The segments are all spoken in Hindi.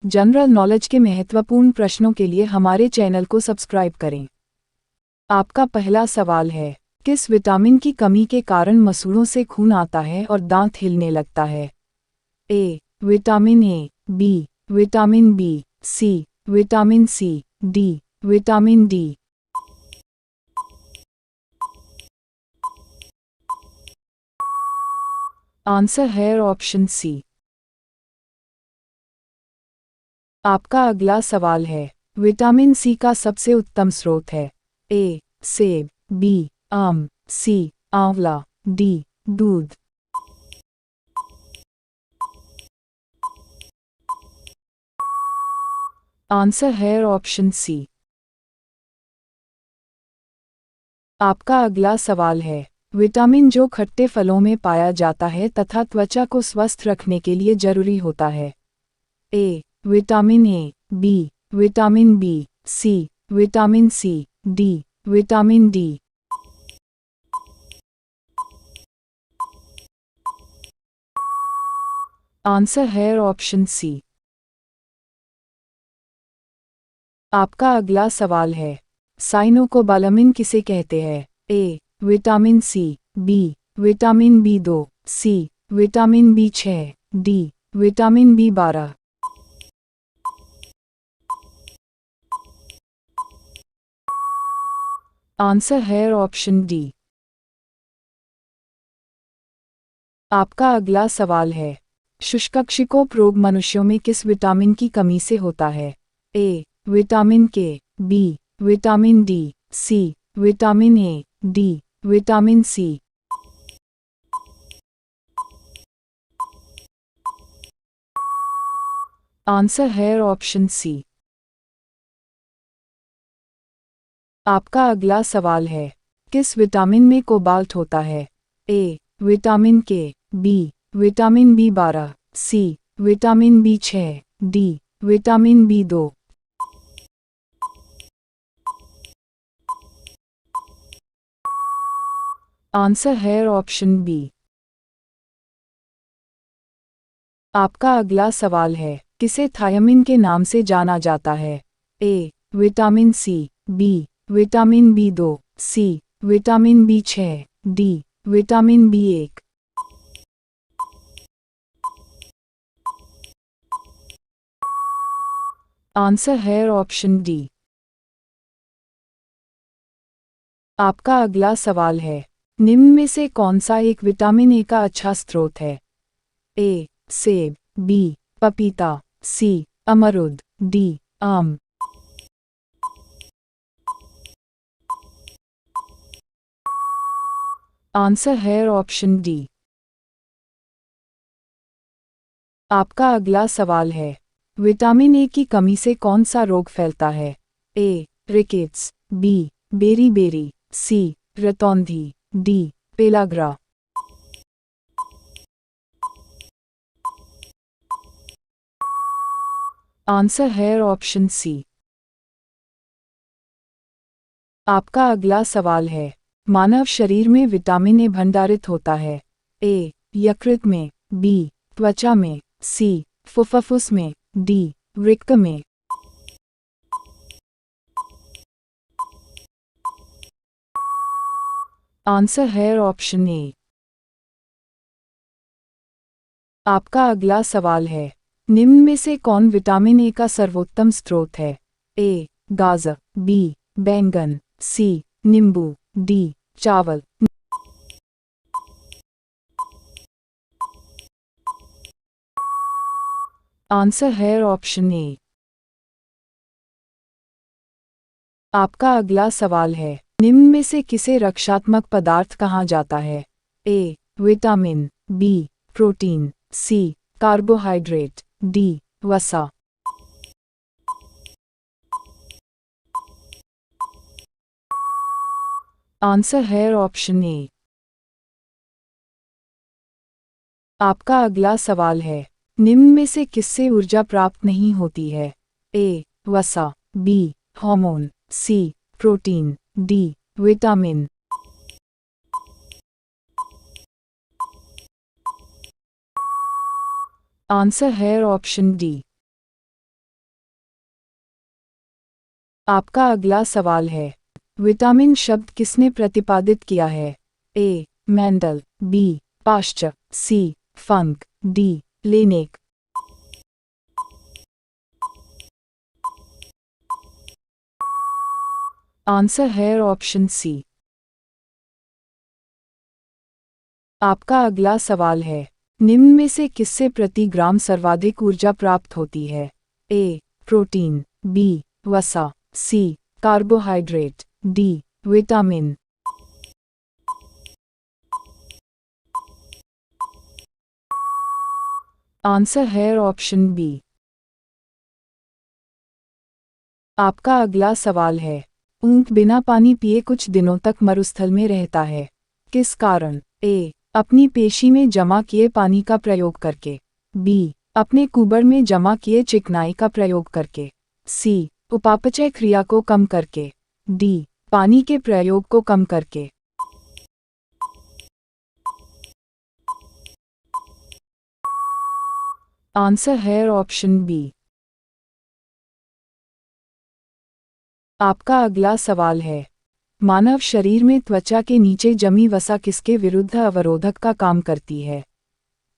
जनरल नॉलेज के महत्वपूर्ण प्रश्नों के लिए हमारे चैनल को सब्सक्राइब करें। आपका पहला सवाल है, किस विटामिन की कमी के कारण मसूड़ों से खून आता है और दांत हिलने लगता है? A. Vitamin A, B. Vitamin B, C. Vitamin C, D. Vitamin D. Answer है ऑप्शन सी। आपका अगला सवाल है, विटामिन सी का सबसे उत्तम स्रोत है? ए. सेब, बी. आम, सी. आंवला, डी. दूध। आंसर है ऑप्शन सी। आपका अगला सवाल है, विटामिन जो खट्टे फलों में पाया जाता है तथा त्वचा को स्वस्थ रखने के लिए जरूरी होता है? A. Vitamin A, B. Vitamin B, C. Vitamin C, D. Vitamin D. Answer है ऑप्शन सी। आपका अगला सवाल है, साइनोकोबालामिन किसे कहते हैं? ए. Vitamin C, B. Vitamin B two, C. Vitamin बी6, डी. Vitamin B12. आंसर है ऑप्शन डी। आपका अगला सवाल है, शुष्कक्षिकोप रोग मनुष्यों में किस विटामिन की कमी से होता है? A. Vitamin K, B. Vitamin D, C. Vitamin A, D. Vitamin C. Answer है ऑप्शन सी। आपका अगला सवाल है, किस विटामिन में कोबाल्ट होता है? A. Vitamin K, B. Vitamin B12, C. Vitamin बी6, डी. विटामिन बी2। आंसर है ऑप्शन बी। आपका अगला सवाल है, किसे थायमिन के नाम से जाना जाता है? A. Vitamin C, B. Vitamin B two, C. Vitamin बी6, डी. Vitamin B one. आंसर है ऑप्शन डी। आपका अगला सवाल है, निम्न में से कौन सा एक विटामिन ए का अच्छा स्रोत है? ए. सेब, बी. पपीता, सी. अमरूद, डी. आम। आंसर है ऑप्शन डी। आपका अगला सवाल है, विटामिन ए की कमी से कौन सा रोग फैलता है? ए. Rickets, B. बेरी, सी. रतौंधी, डी. पेलाग्रा। आंसर है ऑप्शन सी। आपका अगला सवाल है, मानव शरीर में विटामिन ए भंडारित होता है? ए. यकृत में, बी. त्वचा में, सी. फुफ्फुस में, डी. वृक्क में। आंसर है ऑप्शन ए। आपका अगला सवाल है, निम्न में से कौन विटामिन ए का सर्वोत्तम स्रोत है? ए. गाजर, बी. बैंगन, सी. नींबू, डी. चावल। आंसर है ऑप्शन ए। आपका अगला सवाल है, निम्न में से किसे रक्षात्मक पदार्थ कहा जाता है? A. Vitamin, B. Protein, C. Carbohydrate, D. वसा। आंसर है ऑप्शन ए। आपका अगला सवाल है, निम्न में से किससे ऊर्जा प्राप्त नहीं होती है? ए. वसा, B. Hormone, C. Protein, D. Vitamin. Answer है ऑप्शन डी। आपका अगला सवाल है, विटामिन शब्द किसने प्रतिपादित किया है? A. Mendel, B. Pasteur, C. Funk, D. Laennec. Answer है ऑप्शन सी। आपका अगला सवाल है, निम्न में से किससे प्रति ग्राम सर्वाधिक ऊर्जा प्राप्त होती है? ए. Protein, B. वसा, C. Carbohydrate, D. Vitamin. Answer है ऑप्शन बी। आपका अगला सवाल है, ऊंट बिना पानी पिए कुछ दिनों तक मरुस्थल में रहता है, किस कारण? ए. अपनी पेशी में जमा किए पानी का प्रयोग करके, बी. अपने कुबर में जमा किए चिकनाई का प्रयोग करके, सी. उपापचय क्रिया को कम करके, डी. पानी के प्रयोग को कम करके। आंसर है ऑप्शन बी। आपका अगला सवाल है, मानव शरीर में त्वचा के नीचे जमी वसा किसके विरुद्ध अवरोधक का काम करती है?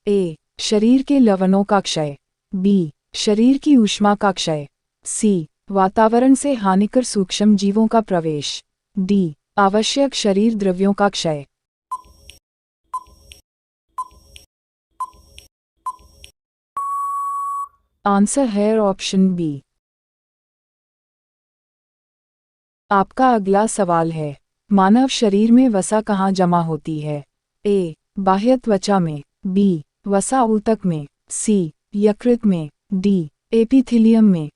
ए. शरीर के लवणों का क्षय, बी. शरीर की ऊष्मा का क्षय, सी. वातावरण से हानिकर सूक्ष्म जीवों का प्रवेश, डी. आवश्यक शरीर द्रव्यों का क्षय। आंसर है ऑप्शन बी। आपका अगला सवाल है, मानव शरीर में वसा कहाँ जमा होती है? ए. बाह्य त्वचा में, बी. वसा ऊतक में, सी. यकृत में, डी. एपिथेलियम में।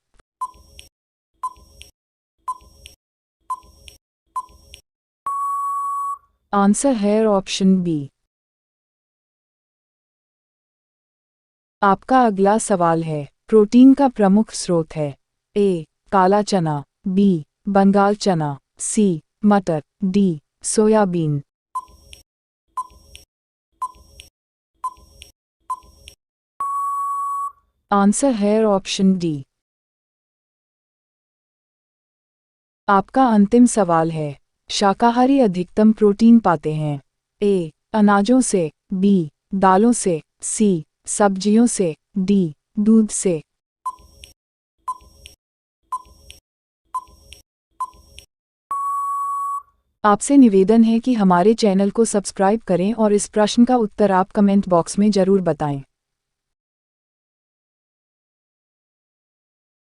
आंसर है ऑप्शन बी। आपका अगला सवाल है, प्रोटीन का प्रमुख स्रोत है? ए. काला चना, बी. बंगाल चना, सी. मटर, डी. सोयाबीन। आंसर है ऑप्शन डी। आपका अंतिम सवाल है, शाकाहारी अधिकतम प्रोटीन पाते हैं? ए. अनाजों से, बी. दालों से, सी. सब्जियों से, डी. दूध से। आपसे निवेदन है कि हमारे चैनल को सब्सक्राइब करें और इस प्रश्न का उत्तर आप कमेंट बॉक्स में ज़रूर बताएं।